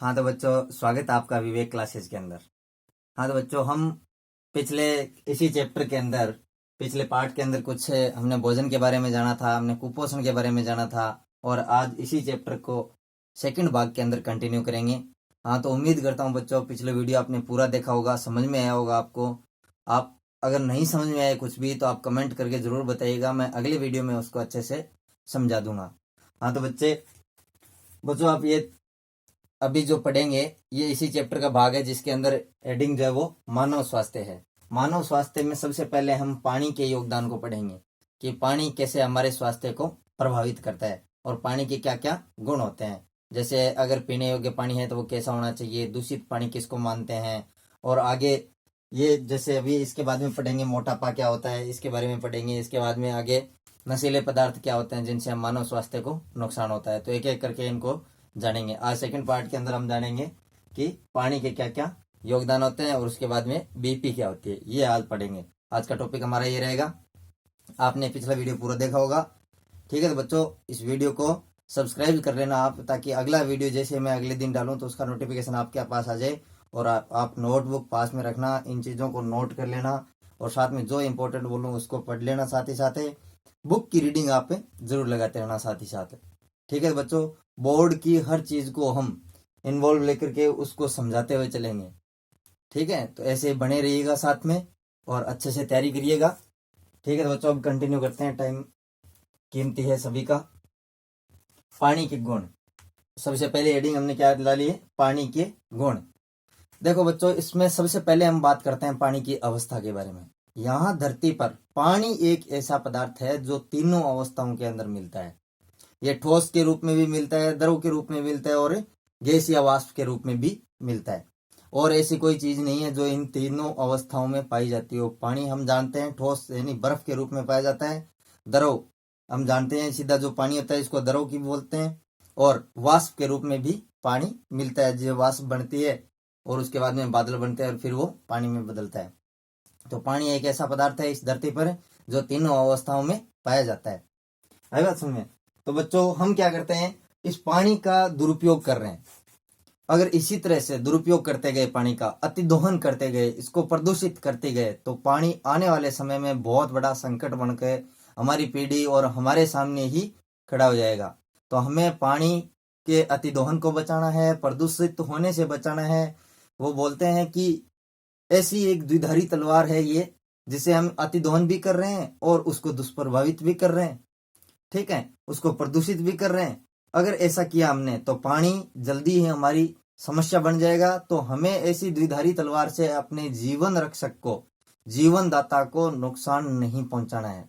हाँ तो बच्चों, स्वागत है आपका विवेक क्लासेस के अंदर। हाँ तो बच्चों, हम पिछले इसी चैप्टर के अंदर पिछले पार्ट के अंदर कुछ हमने भोजन के बारे में जाना था, हमने कुपोषण के बारे में जाना था, और आज इसी चैप्टर को सेकंड भाग के अंदर कंटिन्यू करेंगे। हाँ तो उम्मीद करता हूँ बच्चों, पिछले वीडियो आपने पूरा देखा होगा, समझ में आया होगा आपको। आप अगर नहीं समझ में आए कुछ भी तो आप कमेंट करके जरूर बताइएगा, मैं अगले वीडियो में उसको अच्छे से समझा दूंगा। हाँ तो बच्चों आप ये अभी जो पढ़ेंगे ये इसी चैप्टर का भाग है, जिसके अंदर हेडिंग जो है वो मानव स्वास्थ्य है। मानव स्वास्थ्य में सबसे पहले हम पानी के योगदान को पढ़ेंगे कि पानी कैसे हमारे स्वास्थ्य को प्रभावित करता है और पानी के क्या क्या गुण होते हैं। जैसे अगर पीने योग्य पानी है तो वो कैसा होना चाहिए, दूषित पानी किसको मानते हैं, और आगे ये जैसे अभी इसके बाद में पढ़ेंगे मोटापा क्या होता है, इसके बारे में पढ़ेंगे। इसके बाद में आगे नशीले पदार्थ क्या होते हैं जिनसे मानव स्वास्थ्य को नुकसान होता है। तो एक एक करके इनको जानेंगे। आज सेकंड पार्ट के अंदर हम जानेंगे कि पानी के क्या क्या योगदान होते हैं और उसके बाद में बीपी क्या होती है, ये आज पढ़ेंगे। आज का टॉपिक हमारा ये रहेगा। आपने पिछला वीडियो पूरा देखा होगा, ठीक है। तो बच्चों इस वीडियो को सब्सक्राइब कर लेना आप, ताकि अगला वीडियो जैसे मैं अगले दिन डालूं तो उसका नोटिफिकेशन आपके पास आ जाए। और आप नोटबुक पास में रखना, इन चीज़ों को नोट कर लेना, और साथ में जो इंपॉर्टेंट बोलूँ उसको पढ़ लेना। साथ ही साथ बुक की रीडिंग आप जरूर लगाते रहना साथ ही साथ, ठीक है बच्चों। बोर्ड की हर चीज को हम इन्वॉल्व लेकर के उसको समझाते हुए चलेंगे, ठीक है। तो ऐसे बने रहिएगा साथ में और अच्छे से तैयारी करिएगा, ठीक है। तो बच्चों अब कंटिन्यू करते हैं, टाइम कीमती है सभी का। पानी के गुण, सबसे पहले हेडिंग हमने क्या ला ली है, पानी के गुण। देखो बच्चों, इसमें सबसे पहले हम बात करते हैं पानी की अवस्था के बारे में। यहाँ धरती पर पानी एक ऐसा पदार्थ है जो तीनों अवस्थाओं के अंदर मिलता है। ये ठोस के रूप में भी मिलता है, द्रव के रूप में मिलता है, और गैस या वाष्प के रूप में भी मिलता है। और ऐसी कोई चीज नहीं है जो इन तीनों अवस्थाओं में पाई जाती हो। पानी हम जानते हैं ठोस यानी बर्फ के रूप में पाया जाता है, द्रव हम जानते हैं सीधा जो पानी होता है इसको द्रव की बोलते हैं, और वाष्प के रूप में भी पानी मिलता है। जो वाष्प बनती है और उसके बाद में बादल बनते हैं और फिर वो पानी में बदलता है। तो पानी एक ऐसा पदार्थ है इस धरती पर जो तीनों अवस्थाओं में पाया जाता है। आई बात समझ में? तो बच्चों हम क्या करते हैं, इस पानी का दुरुपयोग कर रहे हैं। अगर इसी तरह से दुरुपयोग करते गए, पानी का अतिदोहन करते गए, इसको प्रदूषित करते गए, तो पानी आने वाले समय में बहुत बड़ा संकट बनकर हमारी पीढ़ी और हमारे सामने ही खड़ा हो जाएगा। तो हमें पानी के अतिदोहन को बचाना है, प्रदूषित होने से बचाना है। वो बोलते हैं कि ऐसी एक द्विधारी तलवार है ये, जिसे हम अतिदोहन भी कर रहे हैं और उसको दुष्प्रभावित भी कर रहे हैं, ठीक है, उसको प्रदूषित भी कर रहे हैं। अगर ऐसा किया हमने तो पानी जल्दी ही हमारी समस्या बन जाएगा। तो हमें ऐसी द्विधारी तलवार से अपने जीवन रक्षक को, जीवन दाता को नुकसान नहीं पहुंचाना है,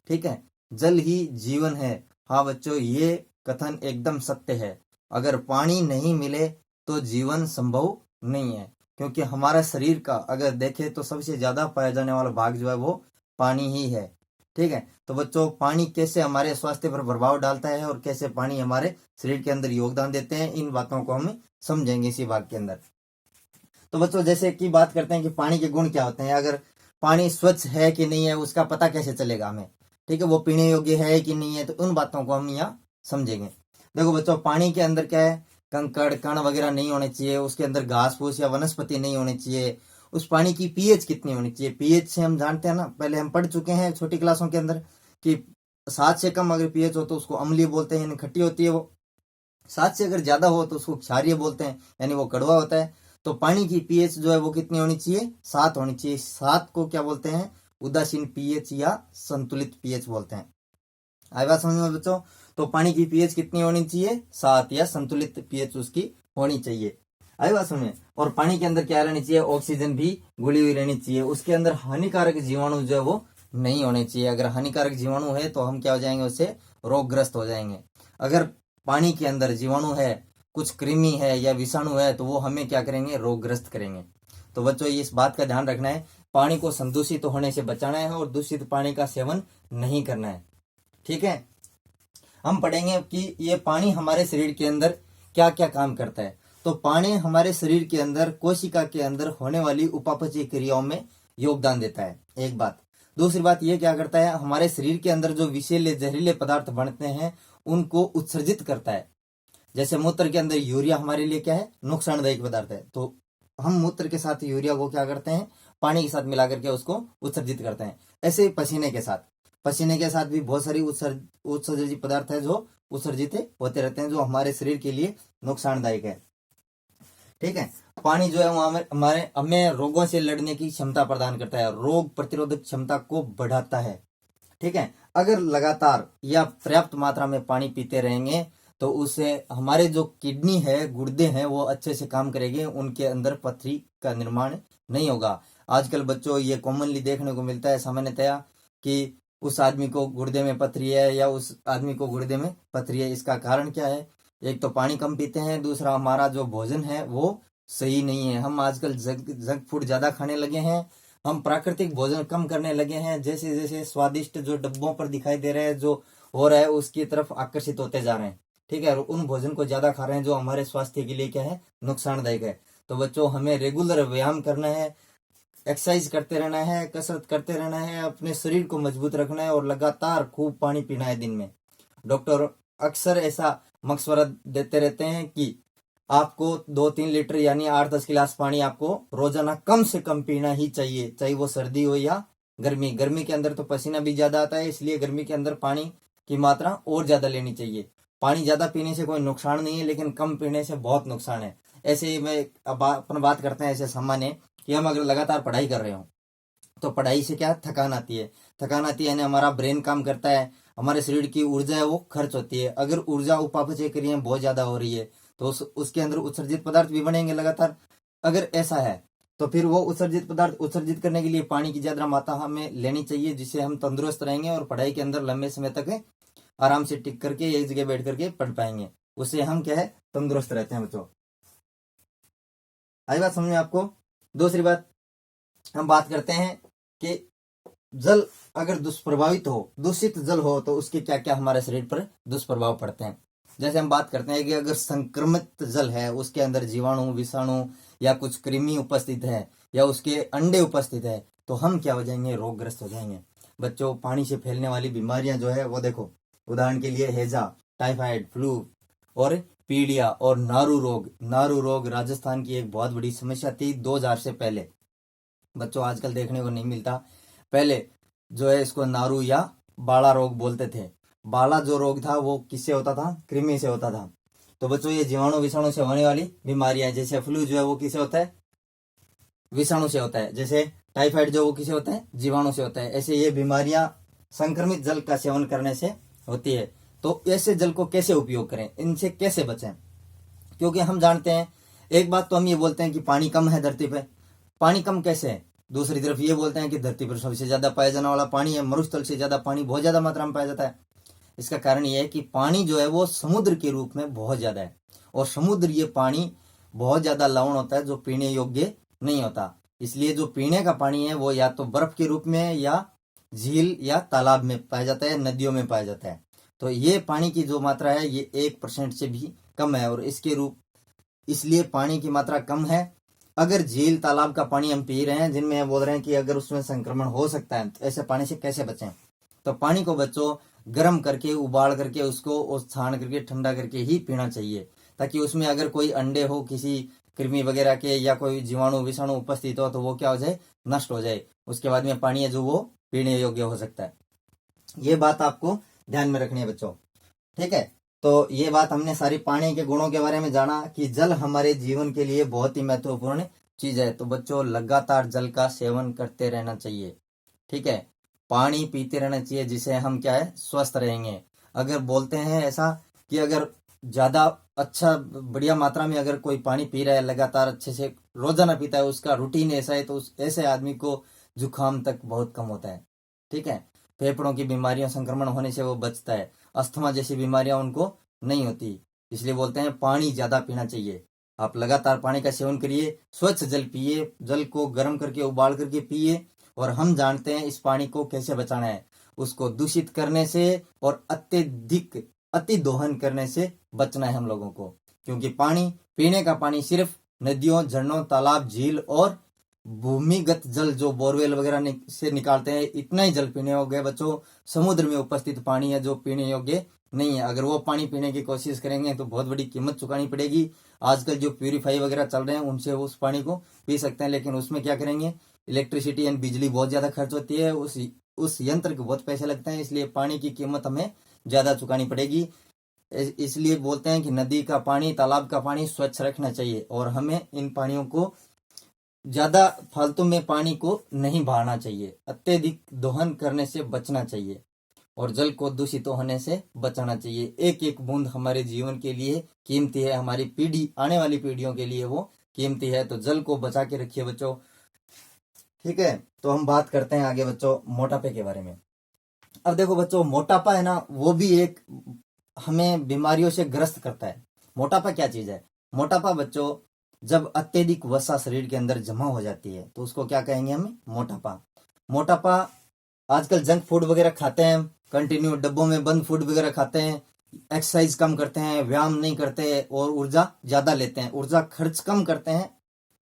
ठीक है। जल ही जीवन है। हाँ बच्चों, ये कथन एकदम सत्य है। अगर पानी नहीं मिले तो जीवन संभव नहीं है, क्योंकि हमारा शरीर का अगर देखें तो सबसे ज्यादा पाया जाने वाला भाग जो है वो पानी ही है, ठीक है। तो बच्चों पानी कैसे हमारे स्वास्थ्य पर प्रभाव डालता है और कैसे पानी हमारे शरीर के अंदर योगदान देते हैं, इन बातों को हम समझेंगे इसी भाग के अंदर। तो बच्चों जैसे कि बात करते हैं कि पानी के गुण क्या होते हैं। अगर पानी स्वच्छ है कि नहीं है उसका पता कैसे चलेगा हमें, ठीक है, वो पीने योग्य है कि नहीं है, तो उन बातों को हम यहाँ समझेंगे। देखो बच्चों, पानी के अंदर क्या है, कंकड़ कण वगैरह नहीं होने चाहिए, उसके अंदर घास फूस या वनस्पति नहीं होनी चाहिए। उस पानी की पीएच कितनी होनी चाहिए, पीएच से हम जानते हैं ना, पहले हम पढ़ चुके हैं छोटी क्लासों के अंदर कि 7 से कम अगर पीएच हो तो उसको अम्लीय बोलते हैं, यानी खट्टी होती है वो। 7 से अगर ज्यादा हो तो उसको क्षारीय बोलते हैं, यानी वो कड़वा होता है। तो पानी की पीएच जो है वो कितनी होनी चाहिए, 7 होनी चाहिए। 7 को क्या बोलते हैं, उदासीन पीएच या संतुलित पीएच बोलते हैं। आई बात समझ में बच्चों? तो पानी की पीएच कितनी होनी चाहिए, 7 या संतुलित पीएच उसकी होनी चाहिए। आई बात समझ में? और पानी के अंदर क्या रहनी चाहिए, ऑक्सीजन भी घुली हुई रहनी चाहिए। उसके अंदर हानिकारक जीवाणु जो है वो नहीं होने चाहिए। अगर हानिकारक जीवाणु है तो हम क्या हो जाएंगे, उससे रोगग्रस्त हो जाएंगे। अगर पानी के अंदर जीवाणु है, कुछ कृमि है या विषाणु है, तो वो हमें क्या करेंगे, रोगग्रस्त करेंगे। तो बच्चों ये इस बात का ध्यान रखना है, पानी को संदूषित होने से बचाना है और दूषित पानी का सेवन नहीं करना है, ठीक है। हम पढ़ेंगे कि ये पानी हमारे शरीर के अंदर क्या क्या काम करता है। तो पानी हमारे शरीर के अंदर कोशिका के अंदर होने वाली उपापचय क्रियाओं में योगदान देता है, एक बात। दूसरी बात ये क्या करता है, हमारे शरीर के अंदर जो विषैले जहरीले पदार्थ बनते हैं उनको उत्सर्जित करता है, जैसे मूत्र के अंदर यूरिया हमारे लिए क्या है, नुकसानदायक पदार्थ है, तो हम मूत्र के साथ यूरिया को क्या करते हैं, पानी के साथ मिला करके उसको उत्सर्जित करते हैं। ऐसे ही पसीने के साथ भी बहुत सारी उत्सर्जित पदार्थ है जो उत्सर्जित होते रहते हैं, जो हमारे शरीर के लिए नुकसानदायक है। ठीक है, पानी जो है वो हमें रोगों से लड़ने की क्षमता प्रदान करता है, रोग प्रतिरोधक क्षमता को बढ़ाता है। ठीक है, अगर लगातार या पर्याप्त मात्रा में पानी पीते रहेंगे तो उससे हमारे जो किडनी है, गुर्दे हैं, वो अच्छे से काम करेंगे, उनके अंदर पथरी का निर्माण नहीं होगा। आजकल बच्चों ये कॉमनली देखने को मिलता है सामान्यतया कि उस आदमी को गुर्दे में पथरी है या उस आदमी को गुर्दे में पथरी है। इसका कारण क्या है, एक तो पानी कम पीते हैं, दूसरा हमारा जो भोजन है वो सही नहीं है। हम आजकल जंक फूड ज्यादा खाने लगे हैं, हम प्राकृतिक भोजन कम करने लगे हैं। जैसे जैसे स्वादिष्ट जो डब्बों पर दिखाई दे रहे हैं जो हो रहा है उसकी तरफ आकर्षित होते जा रहे हैं। ठीक है, उन भोजन को ज्यादा खा रहे हैं जो हमारे स्वास्थ्य के लिए क्या है, नुकसानदायक है। तो बच्चों हमें रेगुलर व्यायाम करना है, एक्सरसाइज करते रहना है, कसरत करते रहना है, अपने शरीर को मजबूत रखना है और लगातार खूब पानी पीना है दिन में। डॉक्टर अक्सर ऐसा मशवरा देते रहते हैं कि आपको 2-3 लीटर यानी 8-10 गिलास पानी आपको रोजाना कम से कम पीना ही चाहिए, चाहे वो सर्दी हो या गर्मी। गर्मी के अंदर तो पसीना भी ज्यादा आता है, इसलिए गर्मी के अंदर पानी की मात्रा और ज्यादा लेनी चाहिए। पानी ज्यादा पीने से कोई नुकसान नहीं है, लेकिन कम पीने से बहुत नुकसान है। ऐसे ही मैं अब अपन बात करते हैं ऐसे सामान्य कि हम अगर लगातार पढ़ाई कर रहे हो तो पढ़ाई से क्या थकान आती है, यानी हमारा ब्रेन काम करता है, हमारे शरीर की ऊर्जा है वो खर्च होती है। अगर ऊर्जा उपापचय क्रिया बहुत ज्यादा हो रही है तो उसके अंदर उत्सर्जित पदार्थ भी बनेंगे लगातार। अगर ऐसा है तो फिर वो उत्सर्जित पदार्थ उत्सर्जित करने के लिए पानी की ज्यादा मात्रा हमें लेनी चाहिए, जिससे हम तंदुरुस्त रहेंगे और पढ़ाई के अंदर लंबे समय तक आराम से टिक करके एक जगह बैठ करके पढ़ पाएंगे। उससे हम क्या है, तंदुरुस्त रहते हैं बच्चों। आई बात समझ में आपको। दूसरी बात हम बात करते हैं कि जल अगर दुष्प्रभावित हो, दूषित जल हो तो उसके क्या क्या हमारे शरीर पर दुष्प्रभाव पड़ते हैं। जैसे हम बात करते हैं कि अगर संक्रमित जल है, उसके अंदर जीवाणु, विषाणु या कुछ कृमि उपस्थित है या उसके अंडे उपस्थित है, तो हम क्या हो जाएंगे, रोगग्रस्त हो जाएंगे। बच्चों पानी से फैलने वाली बीमारियां जो है वो देखो, उदाहरण के लिए हैजा, टाइफाइड, फ्लू और पीलिया और नारू रोग राजस्थान की एक बहुत बड़ी समस्या थी 2000 से पहले। बच्चों आजकल देखने को नहीं मिलता। पहले जो है इसको नारू या बाला रोग बोलते थे। बाला जो रोग था वो किससे होता था, कृमि से होता था। तो बच्चों ये जीवाणु विषाणु से होने वाली बीमारियां, जैसे फ्लू जो है वो किससे होता है, विषाणु से होता है। जैसे टाइफाइड जो वो किससे होता है, जीवाणु से होता है। ऐसे ये बीमारियां संक्रमित जल का सेवन करने से होती है। तो ऐसे जल को कैसे उपयोग करें, इनसे कैसे बचें, क्योंकि हम जानते हैं एक बात तो हम ये बोलते हैं कि पानी कम है धरती पे। पानी कम कैसे है, दूसरी तरफ ये बोलते हैं कि धरती पर सबसे ज्यादा पाया जाने वाला पानी है, मरुस्थल से ज्यादा पानी बहुत ज्यादा मात्रा में पाया जाता है। इसका कारण यह है कि पानी जो है वो समुद्र के रूप में बहुत ज्यादा है, और समुद्र ये पानी बहुत ज्यादा लवण होता है जो पीने योग्य नहीं होता। इसलिए जो पीने का पानी है वो या तो बर्फ के रूप में या झील या तालाब में पाया जाता है, नदियों में पाया जाता है। तो ये पानी की जो मात्रा है ये 1% से भी कम है, और इसलिए पानी की मात्रा कम है। अगर झील तालाब का पानी हम पी रहे हैं, जिनमें हम बोल रहे हैं कि अगर उसमें संक्रमण हो सकता है, तो ऐसे पानी से कैसे बचें। तो पानी को बच्चों गर्म करके, उबाल करके, उसको छान करके, ठंडा करके ही पीना चाहिए, ताकि उसमें अगर कोई अंडे हो किसी कृमि वगैरह के या कोई जीवाणु विषाणु उपस्थित हो तो वो क्या हो जाए, नष्ट हो जाए। उसके बाद में पानी है जो वो पीने योग्य हो सकता है। ये बात आपको ध्यान में रखनी है बच्चों। ठीक है, तो ये बात हमने सारी पानी के गुणों के बारे में जाना कि जल हमारे जीवन के लिए बहुत ही महत्वपूर्ण चीज है। तो बच्चों लगातार जल का सेवन करते रहना चाहिए। ठीक है, पानी पीते रहना चाहिए, जिससे हम क्या है, स्वस्थ रहेंगे। अगर बोलते हैं ऐसा कि अगर ज्यादा अच्छा बढ़िया मात्रा में अगर कोई पानी पी रहा है, लगातार अच्छे से रोजाना पीता है, उसका रूटीन ऐसा है, तो ऐसे आदमी को जुकाम तक बहुत कम होता है। ठीक है, फेफड़ों की बीमारियों संक्रमण होने से वो बचता है, अस्थमा जैसी बीमारियां उनको नहीं होती। इसलिए बोलते हैं पानी ज्यादा पीना चाहिए। आप लगातार पानी का सेवन करिए, स्वच्छ जल पिए, जल को गर्म करके उबाल करके पिए। और हम जानते हैं इस पानी को कैसे बचाना है, उसको दूषित करने से और अत्यधिक अति दोहन करने से बचना है हम लोगों को। क्योंकि पानी, पीने का पानी सिर्फ नदियों, झरनों, तालाब, झील और भूमिगत जल जो बोरवेल वगैरह से निकालते हैं, इतना ही जल पीने योग्य है बच्चों। समुद्र में उपस्थित पानी है जो पीने योग्य नहीं है। अगर वो पानी पीने की कोशिश करेंगे तो बहुत बड़ी कीमत चुकानी पड़ेगी। आजकल जो प्यूरिफाई वगैरह चल रहे हैं उनसे उस पानी को पी सकते हैं, लेकिन उसमें क्या करेंगे, इलेक्ट्रिसिटी एंड बिजली बहुत ज्यादा खर्च होती है, उस यंत्र के बहुत पैसे लगते हैं, इसलिए पानी की कीमत हमें ज्यादा चुकानी पड़ेगी। इसलिए बोलते हैं कि नदी का पानी, तालाब का पानी स्वच्छ रखना चाहिए और हमें इन पानियों को ज्यादा फालतू में पानी को नहीं बहाना चाहिए, अत्यधिक दोहन करने से बचना चाहिए और जल को दूषित होने से बचाना चाहिए। एक एक बूंद हमारे जीवन के लिए कीमती है, हमारी पीढ़ी, आने वाली पीढ़ियों के लिए वो कीमती है, तो जल को बचा के रखिए बच्चों। ठीक है, तो हम बात करते हैं आगे बच्चों मोटापे के बारे में। अब देखो बच्चों, मोटापा है ना, वो भी एक हमें बीमारियों से ग्रस्त करता है। मोटापा क्या चीज है? मोटापा बच्चों, जब अत्यधिक वसा शरीर के अंदर जमा हो जाती है तो उसको क्या कहेंगे हम? मोटापा। मोटापा, आजकल जंक फूड वगैरह खाते हैं, कंटिन्यू डब्बों में बंद फूड वगैरह खाते हैं, एक्सरसाइज कम करते हैं, व्यायाम नहीं करते और ऊर्जा ज्यादा लेते हैं, ऊर्जा खर्च कम करते हैं,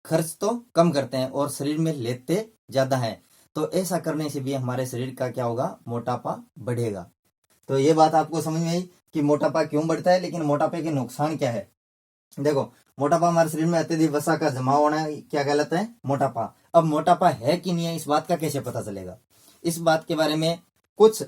खर्च तो कम करते हैं और शरीर में लेते ज्यादा है। तो ऐसा करने से भी हमारे शरीर का क्या होगा? मोटापा बढ़ेगा। तो ये बात आपको समझ में आई कि मोटापा क्यों बढ़ता है, लेकिन मोटापे के नुकसान क्या है। देखो, मोटापा हमारे शरीर में अत्यधिक वसा का जमा होना क्या कहलाता है? मोटापा। अब मोटापा है कि नहीं है, इस बात का कैसे पता चलेगा? इस बात के बारे में कुछ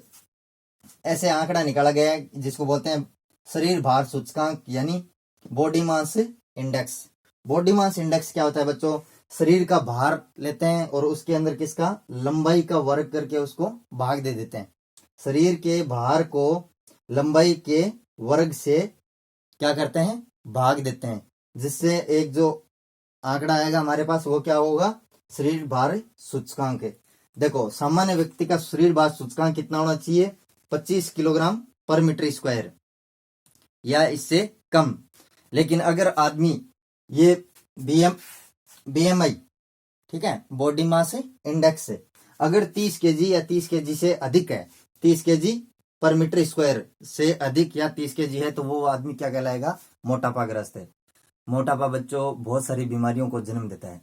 ऐसे आंकड़ा निकाला गया है जिसको बोलते हैं शरीर भार सूचकांक, यानी body mass index. Body mass index क्या होता है बच्चों? शरीर का भार लेते हैं और उसके अंदर किसका? लंबाई का वर्ग करके उसको भाग दे देते हैं। शरीर के भार को लंबाई के वर्ग से क्या करते हैं? भाग देते हैं, जिससे एक जो आंकड़ा आएगा हमारे पास वो क्या होगा? शरीर भार सूचकांक। देखो, सामान्य व्यक्ति का शरीर भार सूचकांक कितना होना चाहिए? 25 किलोग्राम पर मीटर स्क्वायर या इससे कम। लेकिन अगर आदमी ये बीएमआई, ठीक है, बॉडी मास इंडेक्स, अगर 30 केजी या 30 केजी से अधिक है, 30 केजी पर मीटर स्क्वायर से अधिक या 30 केजी है, तो वो आदमी क्या कहलाएगा? मोटापाग्रस्त है। मोटापा बच्चों बहुत सारी बीमारियों को जन्म देता है।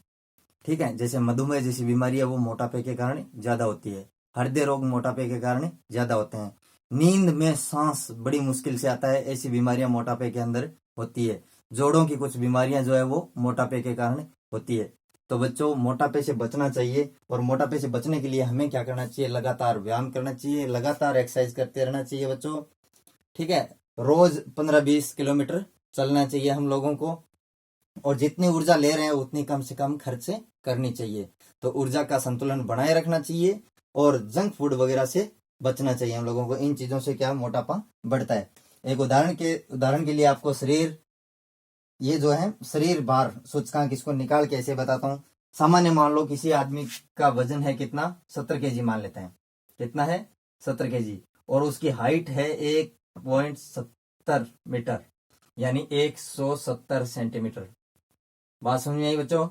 ठीक है, जैसे मधुमेह जैसी बीमारी है वो मोटापे के कारण ज्यादा होती है, हृदय रोग मोटापे के कारण ज्यादा होते हैं, नींद में सांस बड़ी मुश्किल से आता है, ऐसी बीमारियां मोटापे के अंदर होती है, जोड़ों की कुछ बीमारियां जो है वो मोटापे के कारण होती है। तो बच्चों, मोटापे से बचना चाहिए और मोटापे से बचने के लिए हमें क्या करना चाहिए? लगातार व्यायाम करना चाहिए, लगातार एक्सरसाइज करते रहना चाहिए बच्चों। ठीक है, रोज 15-20 किलोमीटर चलना चाहिए हम लोगों को, और जितनी ऊर्जा ले रहे हैं उतनी कम से कम खर्च करनी चाहिए। तो ऊर्जा का संतुलन बनाए रखना चाहिए और जंक फूड वगैरह से बचना चाहिए हम लोगों को। इन चीजों से क्या मोटापा बढ़ता है। एक उदाहरण के लिए आपको शरीर, ये जो है शरीर भार सूचकांक, इसको निकाल के ऐसे बताता हूँ। सामान्य मान लो किसी आदमी का वजन है कितना? 70 केजी मान लेते हैं। कितना है? 70 केजी। और उसकी हाइट है 1.70 मीटर, यानी 170 सेंटीमीटर। बात समझ में आई बच्चों?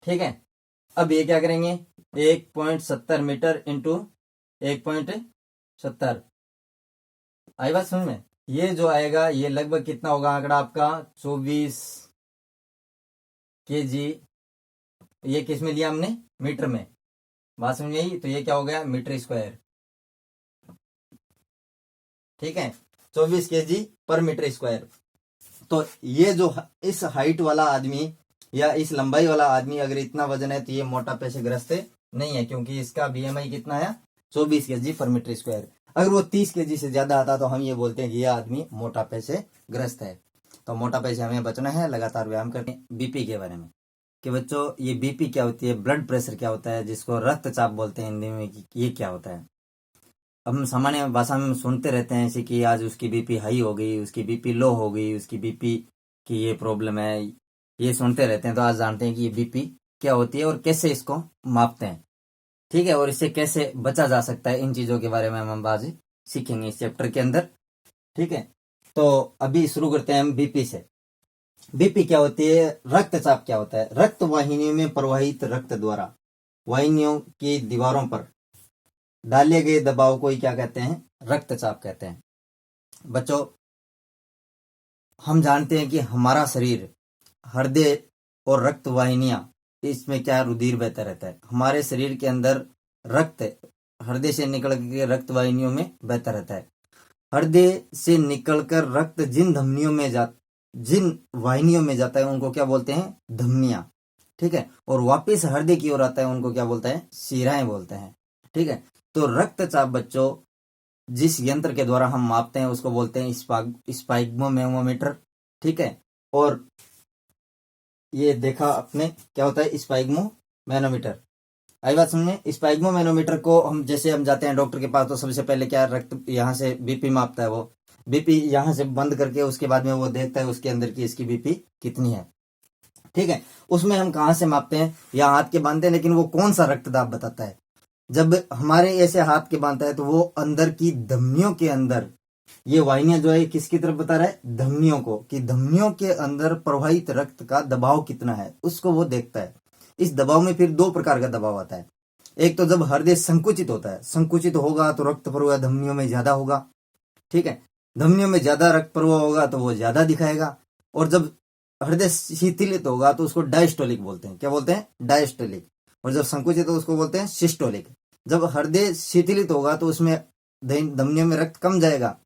ठीक है, अब ये क्या करेंगे? 1.70 मीटर इंटू 1.70, आई बात समझ में? ये जो आएगा ये लगभग कितना होगा आंकड़ा आपका? 24 केजी। ये किस में लिया हमने? मीटर में। बात समझ में आई? तो ये क्या हो गया? Metre square. ठीक है, 24 केजी पर मीटर स्क्वायर। तो ये जो इस हाइट वाला आदमी या इस लंबाई वाला आदमी अगर इतना वजन है तो ये मोटापे से ग्रस्त नहीं है, क्योंकि इसका बीएमआई कितना है? 24 केजी पर मीटर स्क्वायर। अगर वो 30 केजी से ज्यादा आता तो हम ये बोलते हैं कि यह आदमी मोटापे से ग्रस्त है। तो मोटापे से हमें बचना है, लगातार व्यायाम करते हैं। बीपी के बारे में कि बच्चों, ये बीपी क्या होती है? ब्लड प्रेशर क्या होता है, जिसको रक्तचाप बोलते हैं हिंदी में, ये क्या होता है? अब हम सामान्य भाषा में सुनते रहते हैं ऐसे कि आज उसकी बीपी हाई हो गई, उसकी बीपी लो हो गई, उसकी बीपी की ये प्रॉब्लम है, ये सुनते रहते हैं। तो आज जानते हैं कि ये बीपी क्या होती है और कैसे इसको मापते हैं। ठीक है, और इससे कैसे बचा जा सकता है, इन चीजों के बारे में हम आज सीखेंगे इस चैप्टर के अंदर। ठीक है, तो अभी शुरू करते हैं हम बीपी से। बीपी क्या होती है? रक्तचाप क्या होता है? रक्त वाहिनियों में प्रवाहित रक्त द्वारा वाहिनियों की दीवारों पर डाले गए दबाव को ही क्या कहते हैं? रक्तचाप कहते हैं। बच्चों, हम जानते हैं कि हमारा शरीर, हृदय और रक्त वाहिनियां, इसमें क्या रुधिर बहता रहता है। हमारे शरीर के अंदर रक्त हृदय से निकल के रक्त वाहिनियों में बहता रहता है। हृदय से निकलकर रक्त जिन वाहिनियों में जाता है उनको क्या बोलते हैं, धमनियां। ठीक है, और वापिस हृदय की ओर आता है उनको क्या बोलते हैं, शिराएं बोलते हैं। ठीक है, तो रक्तचाप बच्चों जिस यंत्र के द्वारा हम मापते हैं उसको बोलते हैं स्पाइग्मोमेमोमीटर। ठीक है, और ये देखा आपने क्या होता है स्पाइग्मोमेनोमीटर। आई बात समझे। स्पाइग्मोमेनोमीटर को हम जाते हैं डॉक्टर के पास तो सबसे पहले क्या रक्त यहाँ से बीपी मापता है, वो बीपी यहाँ से बंद करके उसके बाद में वो देखता है उसके अंदर की इसकी बीपी कितनी है। ठीक है, उसमें हम कहाँ से मापते हैं, या हाथ के बांधते हैं, लेकिन वो कौन सा रक्तदाब बताता है। जब हमारे ऐसे हाथ के बांधता है तो वो अंदर की धमनियों के अंदर ये वाहिनियां जो है किसकी तरफ बता रहा है, धमनियों को, कि धमनियों के अंदर प्रवाहित रक्त का दबाव कितना है उसको वो देखता है। इस दबाव में फिर दो प्रकार का दबाव आता है। एक तो जब हृदय संकुचित होता है, संकुचित होगा तो रक्त प्रवाह धमनियों में ज्यादा होगा। ठीक है, धमनियों में ज्यादा रक्त प्रवाह होगा तो वो ज्यादा दिखाएगा। और जब हृदय शिथिलित होगा तो उसको डायस्टोलिक बोलते हैं। क्या बोलते हैं, डायस्टोलिक। और जब संकुचित हो उसको बोलते हैं सिस्टोलिक। जब हृदय शिथिलित होगा तो उसमें धमनियों में रक्त कम जाएगा,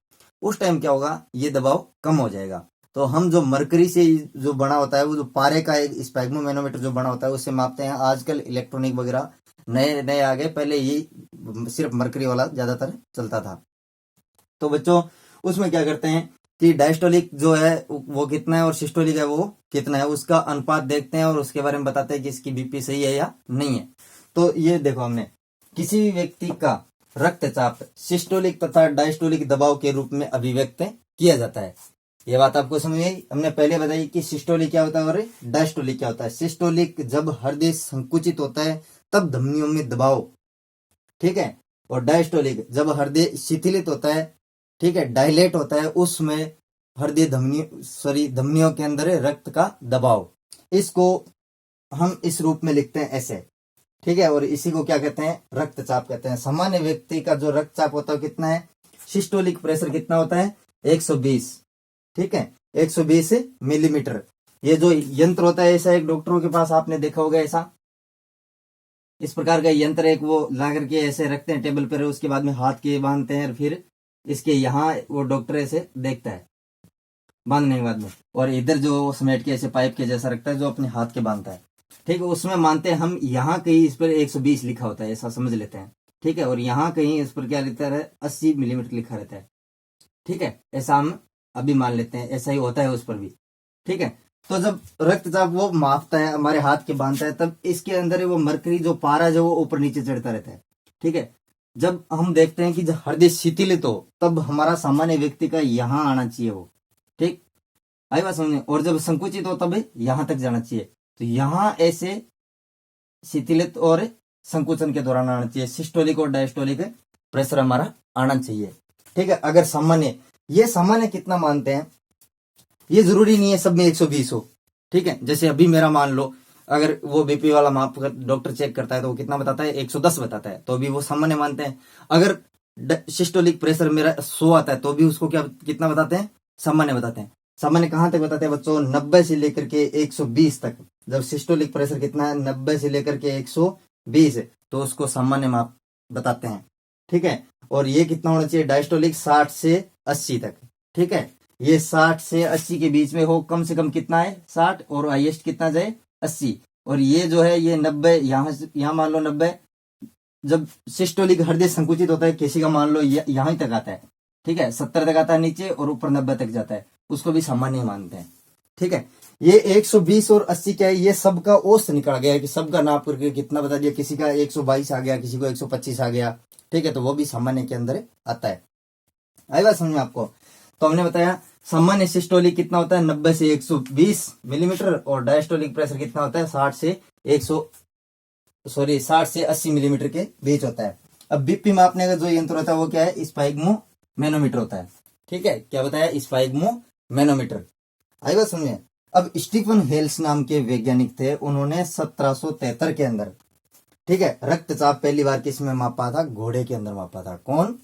उस टाइम क्या होगा, ये दबाव कम हो जाएगा। तो हम जो मरकरी से जो बना होता है, वो जो पारे का एक स्पैग्मोमेनोमीटर जो बना होता है उससे मापते हैं। आजकल इलेक्ट्रॉनिक वगैरह नए नए आ गए, पहले ये सिर्फ मरकरी वाला ज्यादातर चलता था। तो बच्चों उसमें क्या करते हैं कि डायस्टोलिक जो है वो कितना है और सिस्टोलिक है वो कितना है, उसका अनुपात देखते हैं और उसके बारे में बताते हैं कि इसकी बीपी सही है या नहीं है। तो ये देखो, हमने किसी भी व्यक्ति का रक्तचाप सिस्टोलिक तथा डायस्टोलिक दबाव के रूप में अभिव्यक्त किया जाता है। ये बात आपको समझ आई। हमने पहले बताई कि सिस्टोलिक क्या होता है और डायस्टोलिक क्या होता है। सिस्टोलिक जब हृदय संकुचित होता है तब धमनियों में दबाव, ठीक है, और डायस्टोलिक जब हृदय शिथिलित होता है, ठीक है, डायलेट होता है, उसमें हृदय धमनियों के अंदर रक्त का दबाव। इसको हम इस रूप में लिखते हैं ऐसे। ठीक है, और इसी को क्या कहते हैं, रक्तचाप कहते हैं। सामान्य व्यक्ति का जो रक्तचाप होता है कितना है, सिस्टोलिक प्रेशर कितना होता है, 120। ठीक है, 120 मिलीमीटर। ये जो यंत्र होता है ऐसा एक डॉक्टरों के पास आपने देखा होगा, ऐसा इस प्रकार का यंत्र एक वो ला करके ऐसे रखते हैं टेबल पर, उसके बाद में हाथ के बांधते हैं, फिर इसके यहाँ वो डॉक्टर ऐसे देखता है बांधने के बाद में, और इधर जो समेट के ऐसे पाइप के जैसा रखता है जो अपने हाथ के बांधता है। ठीक है, उसमें मानते हैं हम यहाँ कहीं इस पर 120 लिखा होता है, ऐसा समझ लेते हैं। ठीक है, और यहाँ कहीं इस पर क्या लिखा है, 80 मिलीमीटर लिखा रहता है। ठीक है, ऐसा हम अभी मान लेते हैं, ऐसा ही होता है उस पर भी। ठीक है, तो जब रक्तचाप वो मापता है, हमारे हाथ के बांधता है, तब इसके अंदर वो मरकरी जो पारा जो वो ऊपर नीचे चढ़ता रहता है। ठीक है, जब हम देखते हैं कि जब हृदय शिथिलित हो तब हमारा सामान्य व्यक्ति का यहाँ आना चाहिए वो। ठीक, आई बात समझे। और जब संकुचित हो तब यहाँ तक जाना चाहिए। तो यहाँ ऐसे शिथिलित और संकुचन के दौरान आना चाहिए। सिस्टोलिक और डायस्टोलिक प्रेशर हमारा आना चाहिए। ठीक है, अगर सामान्य, ये सामान्य कितना मानते हैं, ये जरूरी नहीं है सब में 120 हो। ठीक है, जैसे अभी मेरा मान लो, अगर वो बीपी वाला माप डॉक्टर चेक करता है तो वो कितना बताता है, 110 बताता है, तो भी वो सामान्य मानते हैं। अगर सिस्टोलिक प्रेशर मेरा 100 आता है तो भी उसको क्या कितना बताते हैं, सामान्य बताते हैं। सामान्य कहां तक बताते हैं बच्चों, 90 से लेकर के 120 तक। जब सिस्टोलिक प्रेशर कितना है, 90 से लेकर के 120, तो उसको सामान्य माप बताते हैं। ठीक है, और ये कितना होना चाहिए, डायस्टोलिक 60 से 80 तक। ठीक है, ये 60 से 80 के बीच में हो, कम से कम कितना है 60, और हाईएस्ट कितना जाए 80। और ये जो है ये 90, यहाँ मान लो 90। जब सिस्टोलिक हृदय संकुचित होता है किसी का, मान लो यहाँ तक आता है। ठीक है, 70 तक आता है नीचे और ऊपर 90 तक जाता है, उसको भी सामान्य मानते हैं। ठीक है, ये 120 और 80 क्या है, ये सबका औसत निकल गया है कि सबका नाप करके कितना बता दिया। किसी का 122 आ गया, किसी को 125 आ गया। ठीक है, तो वो भी सामान्य के अंदर आता है। आई बात समझ में आपको। तो हमने बताया सामान्य सिस्टोलिक कितना होता है, 90 से 120 मिलीमीटर, और डायस्टोलिक प्रेशर कितना होता है, 60 से 80 मिलीमीटर के बीच होता है। अब बीपी मापने का जो यंत्र होता है वो क्या है, स्पाइग्मोमेनोमीटर होता है। ठीक है, क्या बताया, स्पाइग्मोमेनोमीटर। आई बात समझे। अब स्टीफन हेल्स नाम के वैज्ञानिक थे, उन्होंने 1773 के अंदर, ठीक है, रक्तचाप पहली बार किस में मापा था, घोड़े के अंदर मापा था। कौन,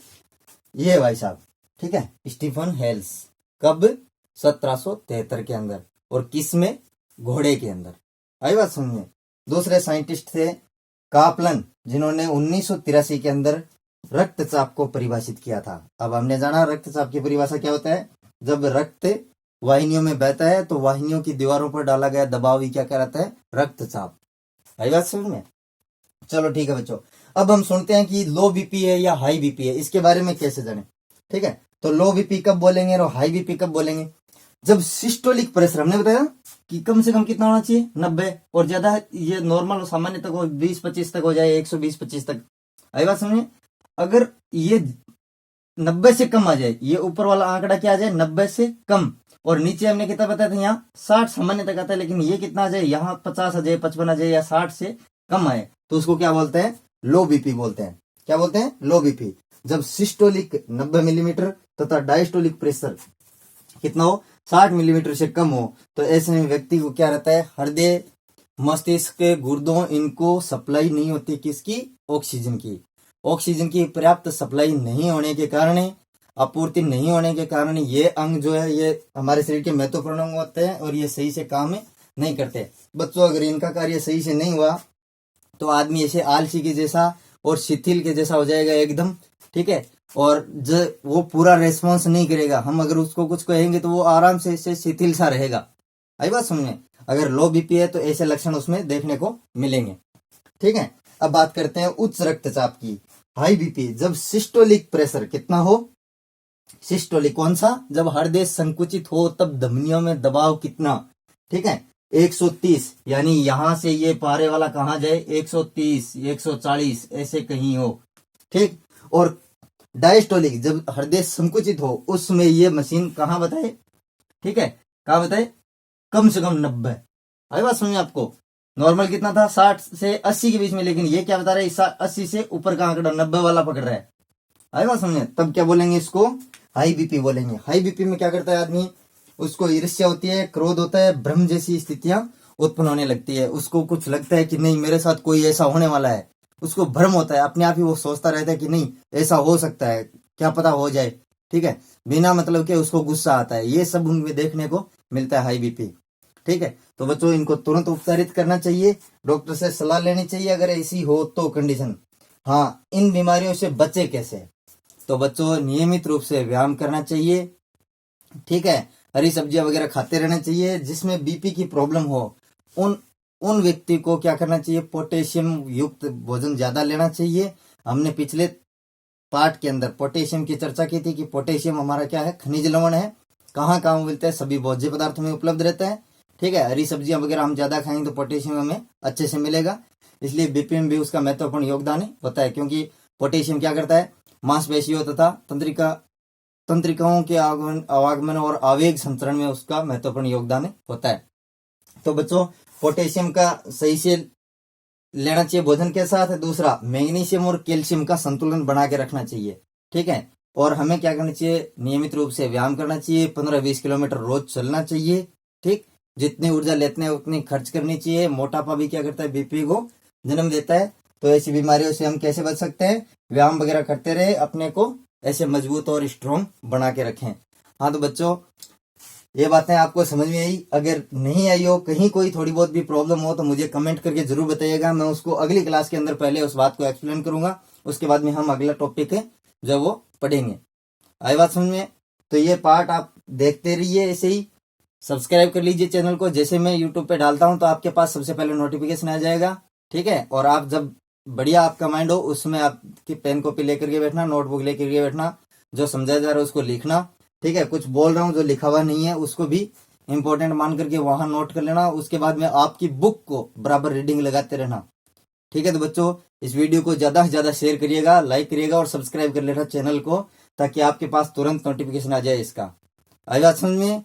ये भाई साहब। ठीक है, स्टीफन हेल्स, कब, 1773 के अंदर, और किस में, घोड़े के अंदर। आई बात समझे। दूसरे साइंटिस्ट थे कापलन, जिन्होंने 1983 के अंदर रक्तचाप को परिभाषित किया था। अब हमने जाना रक्तचाप की परिभाषा क्या होता है। जब रक्त वाहिनियों में बहता है तो वाहिनियों की दीवारों पर डाला गया दबाव ही क्या कहलाता है, रक्तचाप। आई बात समझ में। चलो ठीक है बच्चों, अब हम सुनते हैं कि लो बीपी है या हाई बीपी है, इसके बारे में कैसे जाने। ठीक है, तो लो बीपी कब बोलेंगे और हाई बीपी कब बोलेंगे। जब सिस्टोलिक प्रेशर हमने बताया कि कम से कम कितना होना चाहिए, 90, और ज्यादा ये नॉर्मल सामान्य तक हो 20-25 तक हो जाए, 120-25 तक। आई बात समझे। अगर ये 90 से कम आ जाए, ये ऊपर वाला आंकड़ा क्या आ जाए 90 से कम, और नीचे हमने कितना बताया था यहाँ 60 सामान्य तक आता है, लेकिन ये कितना आ जाए यहाँ 50 आ जाए, 55 आ जाए या 60 से कम आए, तो उसको क्या बोलते हैं, लो बीपी बोलते हैं। क्या बोलते हैं, लो बीपी। जब सिस्टोलिक 90 मिलीमीटर तथा डायस्टोलिक प्रेशर कितना हो 60 मिलीमीटर से कम हो, तो ऐसे में व्यक्ति को क्या रहता है, हृदय मस्तिष्क के गुर्दों इनको सप्लाई नहीं होती किसकी, ऑक्सीजन की। ऑक्सीजन की पर्याप्त सप्लाई नहीं होने के कारण, आपूर्ति नहीं होने के कारण ये अंग जो है ये हमारे शरीर के महत्वपूर्ण अंग होते हैं और ये सही से काम नहीं करते। बच्चों अगर इनका कार्य सही से नहीं हुआ तो आदमी ऐसे आलसी के जैसा और शिथिल के जैसा हो जाएगा एकदम। ठीक है, और वो पूरा रेस्पॉन्स नहीं करेगा। हम अगर उसको कुछ कहेंगे तो वो आराम से ऐसे शिथिल सा रहेगा। आई बात समझने। अगर लो बीपी है तो ऐसे लक्षण उसमें देखने को मिलेंगे। ठीक है, अब बात करते हैं उच्च रक्तचाप की, हाई बीपी। जब सिस्टोलिक प्रेशर कितना हो, सिस्टोलिक कौन सा, जब हृदय संकुचित हो तब धमनियों में दबाव कितना। ठीक है, 130, यानी यहां से ये पारे वाला कहां जाए, 130, 140 ऐसे कहीं हो। ठीक, और डायस्टोलिक जब हृदय संकुचित हो उसमें ये मशीन कहां बताए, ठीक है, कहां बताए, कम से कम 90। आई बात समझ आपको। नॉर्मल कितना था 60 से 80 के बीच में, लेकिन ये क्या बता रहा है 80 से ऊपर का आंकड़ा 90 वाला पकड़ रहा है। आई बात समझे। तब क्या बोलेंगे, इसको हाई बीपी बोलेंगे। हाई बीपी में क्या करता है आदमी, उसको ईर्ष्या होती है, क्रोध होता है, भ्रम जैसी स्थितियां उत्पन्न होने लगती है। उसको कुछ लगता है कि नहीं मेरे साथ कोई ऐसा होने वाला है, उसको भ्रम होता है, अपने आप ही वो सोचता रहता है कि नहीं ऐसा हो सकता है, क्या पता हो जाए। ठीक है, बिना मतलब के उसको गुस्सा आता है। ये सब उनमें देखने को मिलता है हाई बीपी। ठीक है, तो बच्चों इनको तुरंत उपचारित करना चाहिए, डॉक्टर से सलाह लेनी चाहिए अगर ऐसी हो तो कंडीशन। हाँ, इन बीमारियों से बचे कैसे, तो बच्चों नियमित रूप से व्यायाम करना चाहिए। ठीक है, हरी सब्जियां वगैरह खाते रहना चाहिए। जिसमें बीपी की प्रॉब्लम हो उन व्यक्ति को क्या करना चाहिए, पोटेशियम युक्त भोजन ज्यादा लेना चाहिए। हमने पिछले पार्ट के अंदर पोटेशियम की चर्चा की थी कि पोटेशियम हमारा क्या है, खनिज लवण है। कहाँ कहाँ मिलता है, सभी भोज्य पदार्थों में उपलब्ध रहता है। ठीक है, हरी सब्जियां वगैरह हम ज्यादा खाएंगे तो पोटेशियम हमें अच्छे से मिलेगा, इसलिए बीपी में भी उसका महत्वपूर्ण योगदान होता है। क्योंकि पोटेशियम क्या करता है, मांसपेशियों तथा तंत्रिकाओं के आवागमन और आवेग संचरण में उसका महत्वपूर्ण योगदान होता है। तो बच्चों पोटेशियम का सही से लेना चाहिए भोजन के साथ। दूसरा, मैग्नीशियम और कैल्शियम का संतुलन बना के रखना चाहिए। ठीक है, और हमें क्या करना चाहिए, नियमित रूप से व्यायाम करना चाहिए, 15-20 किलोमीटर रोज चलना चाहिए। ठीक, जितनी ऊर्जा लेते हैं उतनी खर्च करनी चाहिए। मोटापा भी क्या करता है, बीपी को जन्म देता है। तो ऐसी बीमारियों से हम कैसे बच सकते हैं, व्यायाम वगैरह करते रहे, अपने को ऐसे मजबूत और स्ट्रॉन्ग बना के रखें। हाँ तो बच्चों ये बातें आपको समझ में आई। अगर नहीं आई हो, कहीं कोई थोड़ी बहुत भी प्रॉब्लम हो तो मुझे कमेंट करके जरूर बताइएगा। मैं उसको अगली क्लास के अंदर पहले उस बात को एक्सप्लेन करूंगा, उसके बाद में हम अगला टॉपिक है जो वो पढ़ेंगे। आई बात समझ में। तो ये पार्ट आप देखते रहिए, ऐसे ही सब्सक्राइब कर लीजिए चैनल को। जैसे मैं यूट्यूब पे डालता हूं तो आपके पास सबसे पहले नोटिफिकेशन आ जाएगा। ठीक है, और आप जब बढ़िया आपका माइंड हो उसमें आपकी पेन कॉपी लेकर के बैठना, नोटबुक लेकर के बैठना, जो समझाया जा रहा है उसको लिखना। ठीक है, कुछ बोल रहा हूँ जो लिखा हुआ नहीं है उसको भी इंपॉर्टेंट मान करके वहां नोट कर लेना। उसके बाद में आपकी बुक को बराबर रीडिंग लगाते रहना। ठीक है, तो बच्चों इस वीडियो को ज्यादा से ज्यादा शेयर करिएगा, लाइक करिएगा और सब्सक्राइब कर लेना चैनल को, ताकि आपके पास तुरंत नोटिफिकेशन आ जाए इसका। आई बात समझ में।